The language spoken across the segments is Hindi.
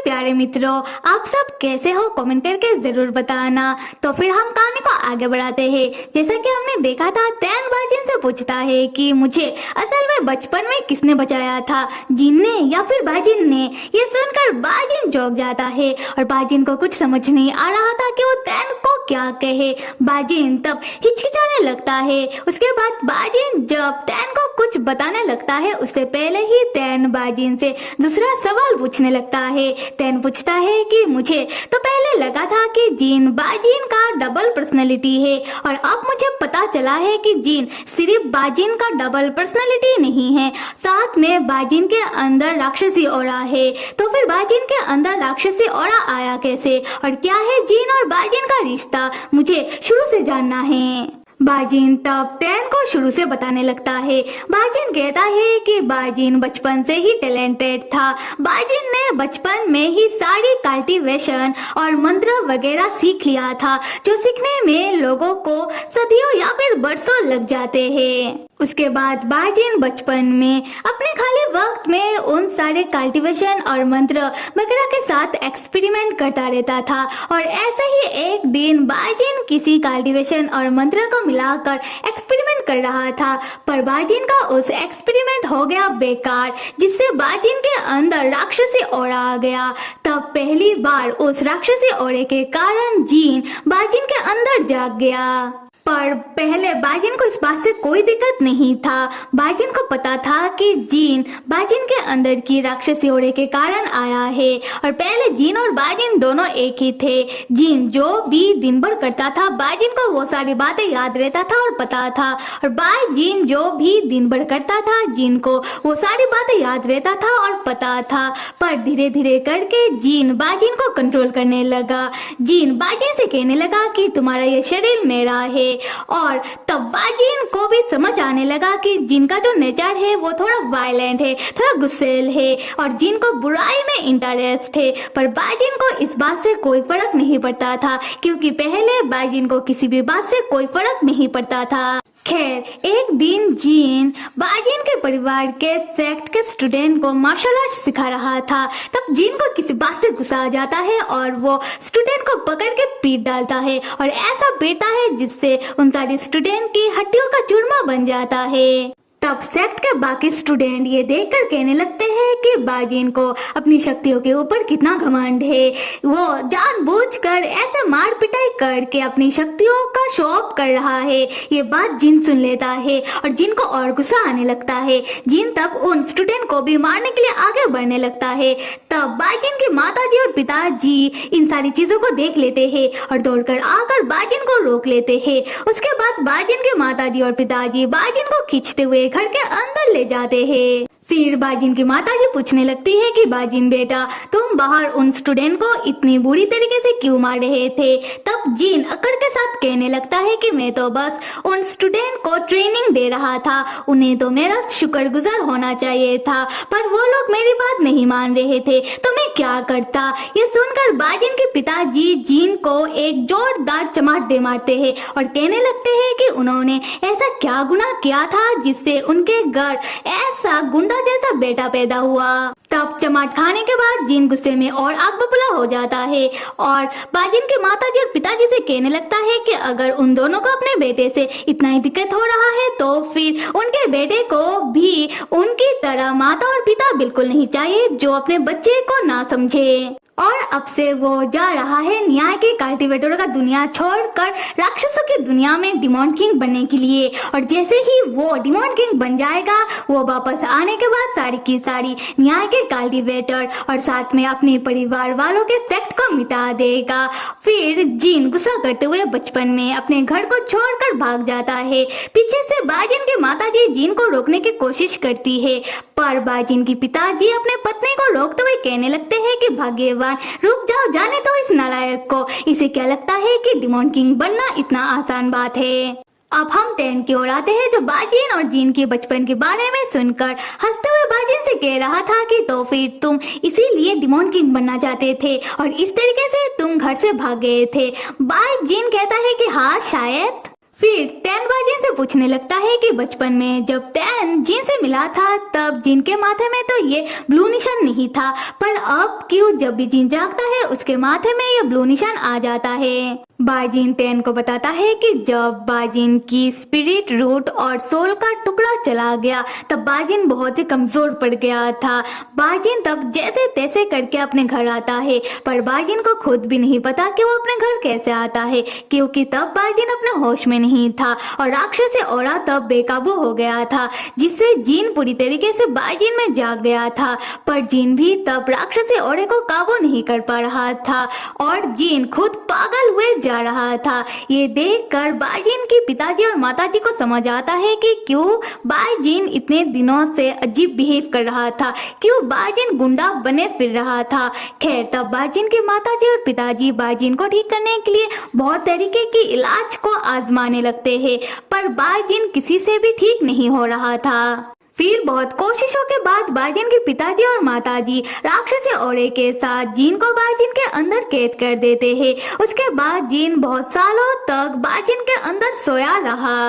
प्यारे मित्रों, आप सब कैसे हो कमेंट करके जरूर बताना। तो फिर हम कहानी को आगे बढ़ाते हैं। जैसा कि हमने देखा था, तैन बाजिन से पूछता है कि मुझे असल में बचपन में किसने बचाया था, जिन ने या फिर बाजिन ने। ये सुनकर बाजिन चौंक जाता है और बाजिन को कुछ समझ नहीं आ रहा था कि वो तैन को क्या कहे। बाजिन तब हिचकिचाने लगता है। उसके बाद बाजिन जब तैन को कुछ बताने लगता है, उससे पहले ही तैन बाजिन से दूसरा सवाल पूछने लगता है। तैन पूछता है कि मुझे तो पहले लगा था कि जीन बाजिन का डबल पर्सनैलिटी है, और अब मुझे पता चला है कि जीन सिर्फ बाजिन का डबल पर्सनैलिटी नहीं है, साथ में बाजिन के अंदर राक्षसी ऑरा है। तो फिर बाजिन के अंदर राक्षसी ऑरा आया कैसे, और क्या है जीन और बाजिन का रिश्ता, मुझे शुरू से जानना है। बाजिन तब तैन को शुरू से बताने लगता है। बाजिन कहता है कि बाजिन बचपन से ही टैलेंटेड था। बाजिन ने बचपन में ही सारी कल्टीवेशन और मंत्र वगैरह सीख लिया था, जो सीखने में लोगों को सदियों या फिर बरसों लग जाते हैं। उसके बाद बाजिन बचपन में अपने खाली वक्त में उन सारे कल्टीवेशन और मंत्र वगैरह के साथ एक्सपेरिमेंट करता रहता था। और ऐसे ही एक दिन बाजिन किसी कल्टीवेशन और मंत्र को मिलाकर एक्सपेरिमेंट कर रहा था, पर बाजिन का उस एक्सपेरिमेंट हो गया बेकार, जिससे बाजिन के अंदर राक्षसी ऑरा आ गया। तब पहली बार उस राक्षसी ऑरे के कारण जीन बाजिन के अंदर जाग गया। पर पहले बाजिन को इस बात से कोई दिक्कत नहीं था। बाजिन को पता था कि जीन बाजिन के अंदर की राक्षसी ऑरे के कारण आया है, और पहले जीन और बाजिन दोनों एक ही थे। जीन जो भी दिन भर करता था, बाजिन को वो सारी बातें याद रहता था और पता था, और बाजिन जो भी दिन भर करता था, जीन को वो सारी बातें याद रहता था और पता था। पर धीरे धीरे करके जीन बाजिन को कंट्रोल करने लगा। जीन बाजिन से कहने लगा कि तुम्हारा ये शरीर मेरा है, और तब बाजिन को भी समझ आने लगा कि जिनका जो नेचर है वो थोड़ा वायलेंट है, थोड़ा गुस्सेल है, और जिनको बुराई में इंटरेस्ट है। पर बाजिन को इस बात से कोई फर्क नहीं पड़ता था, क्योंकि पहले बाजिन को किसी भी बात से कोई फर्क नहीं पड़ता था। खैर, एक दिन जीन बाजिन के परिवार के सेक्ट के स्टूडेंट को मार्शल आर्ट सिखा रहा था। तब जीन को किसी बात से गुस्सा आ जाता है और वो स्टूडेंट को पकड़ के पीट डालता है, और ऐसा पीटता है जिससे उन सारे स्टूडेंट की हड्डियों का चूरमा बन जाता है। तब सेक्ट के बाकी स्टूडेंट ये देखकर कहने लगते हैं कि बाजिन को अपनी शक्तियों के ऊपर कितना घमंड है। वो जानबूझकर ऐसे मार पिटाई करके अपनी शक्तियों का शो ऑफ कर रहा है। ये बात जिन सुन लेता है और जिन को और गुस्सा आने लगता है। जिन तब उन स्टूडेंट को भी मारने के लिए आगे बढ़ने लगता है। तब बाजिन के माताजी और पिताजी इन सारी चीजों को देख लेते हैं और दौड़कर आकर बाजिन को रोक लेते हैं। उसके बाद बाजिन के माताजी और पिताजी बाजिन को खींचते हुए घर के अंदर ले जाते हैं। फिर बाजिन की माताजी पूछने लगती है कि बाजिन बेटा, तुम बाहर उन स्टूडेंट को इतनी बुरी तरीके से क्यों मार रहे थे। तब जीन अकड़ के साथ कहने लगता है कि मैं तो बस उन स्टूडेंट को ट्रेनिंग दे रहा था, उन्हें तो मेरा शुक्रगुजार होना चाहिए था, पर वो लोग मेरी बात नहीं मान रहे थे, तो मैं क्या करता। ये सुनकर बाजिन के पिताजी जीन को एक जोरदार चमाट दे मारते हैं और कहने लगते हैं कि उन्होंने ऐसा क्या गुनाह किया था जिससे उनके घर ऐसा गुंडा जैसा बेटा पैदा हुआ। तब चमाट खाने के बाद जीन गुस्से में और आग बबूला हो जाता है और बाजिन के माताजी और पिताजी से कहने लगता है कि अगर उन दोनों को अपने बेटे से इतना ही दिक्कत हो रहा है, तो फिर उनके बेटे को भी उनकी तरह माता और पिता बिल्कुल नहीं चाहिए, जो अपने बच्चे को ना समझे। और अब से वो जा रहा है न्याय के कल्टीवेटर का दुनिया छोड़कर राक्षसों की दुनिया में डिमॉन किंग बनने के लिए। और जैसे ही वो डिमॉन किंग बन जाएगा, वो वापस आने के बाद सारी की सारी न्याय के कल्टीवेटर और साथ में अपने परिवार वालों के सेक्ट को मिटा देगा। फिर जीन गुस्सा करते हुए बचपन में अपने घर को छोड़कर भाग जाता है। पीछे से बाजिन के माताजी जीन को रोकने की कोशिश करती है, पर बाजिन की पिताजी अपने पत्नी को रोकते हुए कहने लगते हैं कि भाग्यवान, रुक जाओ, जाने दो इस नालायक को। इसे क्या लगता है कि डिमॉन किंग बनना इतना आसान बात है। अब हम तैन की ओर आते हैं, जो बाजिन और जीन के बचपन के बारे में सुनकर हंसते हुए बाजिन से कह रहा था कि तो फिर तुम इसीलिए डिमॉन किंग बनना चाहते थे और इस तरीके से तुम घर से भाग गए थे। बाजिन कहता है कि हाँ शायद। फिर तैन बाजिन से पूछने लगता है कि बचपन में जब तैन जिन से मिला था तब जिन के माथे में तो ये ब्लू निशान नहीं था, पर अब क्यों जब भी जिन जागता है उसके माथे में ये ब्लू निशान आ जाता है। बाजिन तैन को बताता है कि जब बाजिन की स्पिरिट रूट और सोल का टुकड़ा चला गया तब बाजिन बहुत ही कमजोर पड़ गया था। बाजिन तब जैसे तैसे करके अपने घर आता है, पर बाजिन को खुद भी नहीं पता कि वो अपने घर कैसे आता है, क्योंकि तब बाजिन अपने होश में नहीं था और राक्षसी औरा तब बेकाबू हो गया था, जिससे जिन पूरी तरीके से बाजिन में जाग गया था। पर जिन भी तब राक्षसी औरे को काबू नहीं कर पा रहा था और जिन खुद पागल हुए जा रहा था। ये देखकर बाजिन के पिताजी और माताजी को समझ आता है कि क्यों बाजिन इतने दिनों से अजीब बिहेव कर रहा था, क्यों बाजिन गुंडा बने फिर रहा था। खैर तब बाजिन के माताजी और पिताजी बाजिन को ठीक करने के लिए बहुत तरीके की इलाज को आजमाने लगते हैं, पर बाजिन किसी से भी ठीक नहीं हो रहा था। फिर बहुत कोशिशों के बाद बाजिन के पिताजी और माताजी राक्षसी औरे के साथ जिन को बाजिन के अंदर कैद कर देते हैं। उसके बाद जिन बहुत सालों तक बाजिन के अंदर सोया रहा।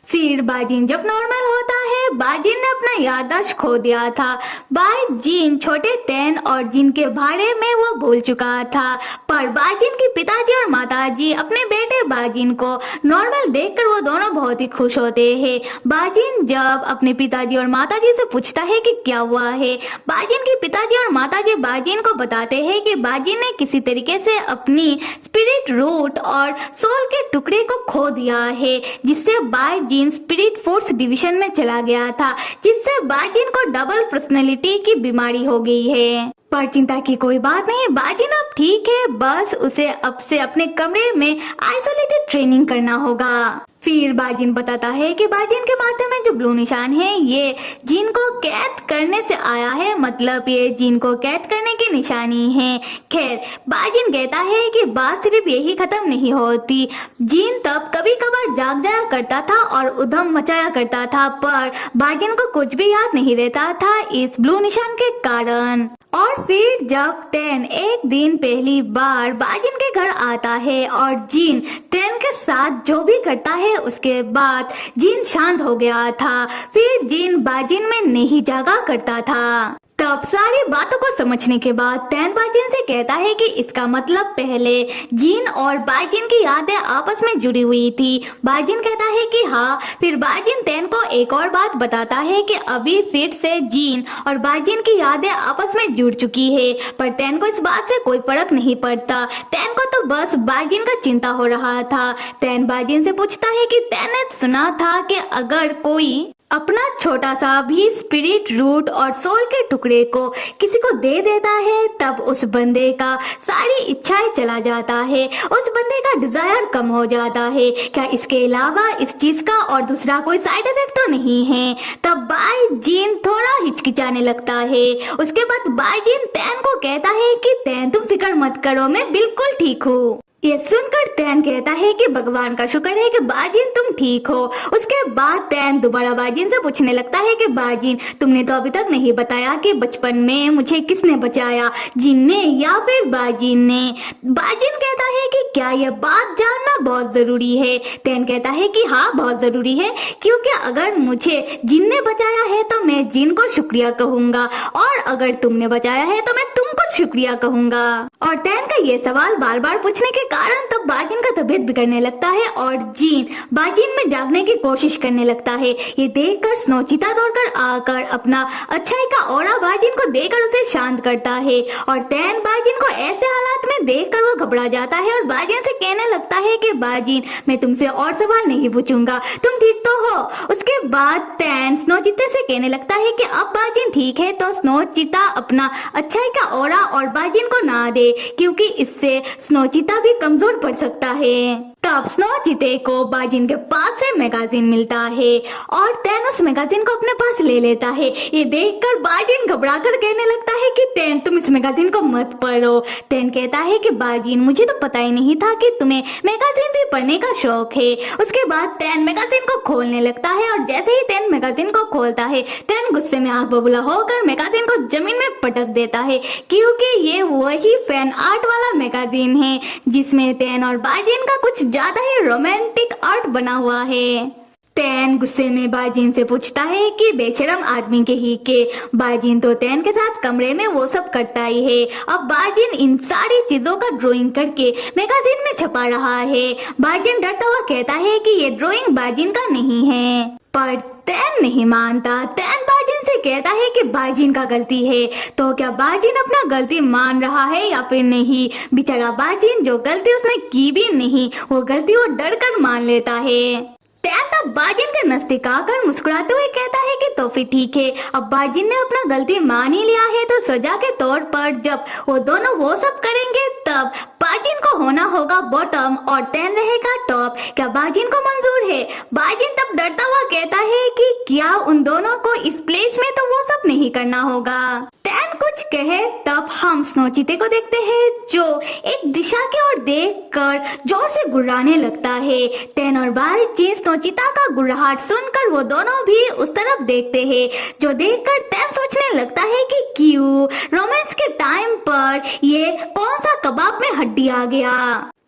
फिर बाजिन जब नॉर्मल होता है, बाजिन ने अपना याददाश्त खो दिया था। बाजिन छोटे तैन और जिन के बारे में वो भूल चुका था, पर बाजिन के पिताजी और माताजी अपने बेटे बाजिन को नॉर्मल देखकर वो दोनों बहुत ही खुश होते हैं। बाजिन जब अपने पिताजी और माताजी से पूछता है कि क्या हुआ है, बाजिन के पिताजी और माताजी बाजिन को बताते हैं कि बाजिन ने किसी तरीके से अपनी स्पिरिट रूट और सोल के टुकड़े को खो दिया है, जिससे बाजिन स्पिरिट फोर्स डिवीजन में चला गया था, जिससे बाजिन को डबल पर्सनैलिटी की बीमारी हो गई है। पर चिंता की कोई बात नहीं, बाजिन अब ठीक है, बस उसे अब से अपने कमरे में आइसोलेटेड ट्रेनिंग करना होगा। फिर बाजिन बताता है कि बाजिन के माथे में जो ब्लू निशान है ये जिन को कैद करने से आया है, मतलब ये जिन को कैद करने की निशानी है। खैर बाजिन कहता है कि बात सिर्फ यही खत्म नहीं होती, जिन तब कभी कभार जाग जाया करता था और उधम मचाया करता था, पर बाजिन को कुछ भी याद नहीं रहता था इस ब्लू निशान के कारण। और फिर जब तैन एक दिन पहली बार बाजिन के घर आता है और जिन तैन के साथ जो भी करता है उसके बाद जिन शांत हो गया था। फिर जिन बाजिन में नहीं जागा करता था। तब सारी बातों को समझने के बाद तैन बाजिन से कहता है कि इसका मतलब पहले जिन और बाजिन की यादें आपस में जुड़ी हुई थी। बाजिन कहता है कि हाँ। फिर बाजिन तैन को एक और बात बताता है कि अभी फिर से जिन और बाजिन की यादें आपस में जुड़ चुकी है, पर तैन को इस बात से कोई फर्क नहीं पड़ता। तैन को तो बस बाजिन का चिंता हो रहा था। तैन बाजिन से पूछता है कि तैन ने सुना था कि अगर कोई अपना छोटा सा भी स्पिरिट रूट और सोल के टुकड़े को किसी को दे देता है तब उस बंदे का सारी इच्छाएं चला जाता है, उस बंदे का डिजायर कम हो जाता है। क्या इसके अलावा इस चीज का और दूसरा कोई साइड इफेक्ट तो नहीं है? तब बाजिन थोड़ा हिचकिचाने लगता है। उसके बाद बाजिन तैन को कहता है कि तैन तुम फिक्र मत करो, मैं बिल्कुल ठीक हूँ। ये सुनकर तैन कहता है कि भगवान का शुक्र है कि बाजिन तुम ठीक हो। उसके बाद तैन दोबारा बाजिन से पूछने लगता है कि बाजिन तुमने तो अभी तक नहीं बताया कि बचपन में मुझे किसने बचाया, जिन ने या फिर बाजिन ने? बाजिन कहता है कि क्या यह बात जानना बहुत जरूरी है? तैन कहता है कि हाँ बहुत जरूरी है, क्योंकि अगर मुझे जिन ने बचाया है तो मैं जिन को शुक्रिया कहूंगा, और अगर तुमने बचाया है तो मैं तुमको शुक्रिया कहूंगा। और तैन का ये सवाल बार बार पूछने के कारण तब बाजिन का तबीयत बिगड़ने लगता है और जिन बाजिन में जागने की कोशिश करने लगता है। ये देखकर स्नोचिता दौड़कर आकर अपना अच्छाई का ऑरा बाजिन को देकर उसे शांत करता है, और तैन बाजिन को ऐसे हालात में देखकर वो घबरा जाता है और बाजिन से कहने लगता है कि बाजिन मैं तुमसे और सवाल नहीं पूछूंगा, तुम ठीक तो हो? उसके बाद तैन स्नोचिता से कहने लगता है कि अब बाजिन ठीक है तो स्नोचिता अपना अच्छाई का ऑरा और बाजिन को ना दे, क्योंकि इससे स्नोचिता भी कमजोर पड़ सकता है। तब स्नोचिते को बाजिन के पास से मैगजीन मिलता है और तैन उस मैगजीन को अपने पास ले लेता है। ये देखकर बाजिन घबरा कर कहने लगता है कि तेन तुम इस मैगजीन को मत पढ़ो। तेन कहता है कि बाजिन मुझे तो पता ही नहीं था कि तुम्हें मैगजीन भी पढ़ने का शौक है। उसके बाद तेन मैगजीन को खोलने लगता है और जैसे ही तेन मैगजीन को खोलता है तेन गुस्से में आग बबूला होकर मैगजीन को जमीन में पटक देता है, क्योंकि ये वही फैन आर्ट वाला मैगजीन है जिसमें तेन और बाजिन का कुछ ज्यादा ही रोमांटिक आर्ट बना हुआ है। तेन गुस्से में बाजिन से पूछता है कि बेशरम आदमी के ही के। बाजिन तो तेन के साथ कमरे में वो सब करता ही है। अब बाजिन इन सारी चीजों का ड्राइंग करके मैगजीन में छपा रहा है। बाजिन डरता हुआ कहता है कि ये ड्राइंग बाजिन का नहीं है, पर तेन नहीं मानता। तेन बाजिन से कहता है कि बाजिन का गलती है। तो क्या बाजिन अपना गलती मान रहा है या फिर नहीं? बेचारा बाजिन, जो गलती उसने की भी नहीं वो गलती वो डर कर मान लेता है। तेन तब बाजिन के नजदीक आकर मुस्कुराते हुए कहता है कि तो फिर ठीक है, अब बाजिन ने अपना गलती मान ही लिया है तो सजा के तौर पर जब वो दोनों वो सब करेंगे तब बाजिन को होना होगा बॉटम और तेन रहेगा टॉप। क्या बाजिन को मंजूर है? बाजिन तब डरता हुआ कहता है कि क्या उन दोनों को इस प्लेस में तो वो सब नहीं करना होगा। तेन कुछ कहे तब हम स्नोचीते को देखते हैं जो एक दिशा की ओर देखकर जोर से गुर्राने लगता है। तेन और बाजिन स्नोचीता का गुर्राहट सुनकर वो दोनों भी उस तरफ देखते हैं, जो देखकर तेन सोचने लगता है कि क्यों रोमांस के टाइम पर ये कौन सा कबाब में हड्डी आ गया।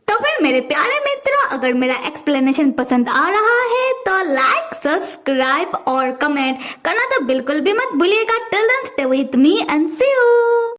तो फिर मेरे प्यारे मित्रों, अगर मेरा एक्सप्लेनेशन पसंद आ रहा है तो लाइक, सब्सक्राइब और कमेंट करना तो बिल्कुल भी मत भूलिएगा। Till then stay with me and see you.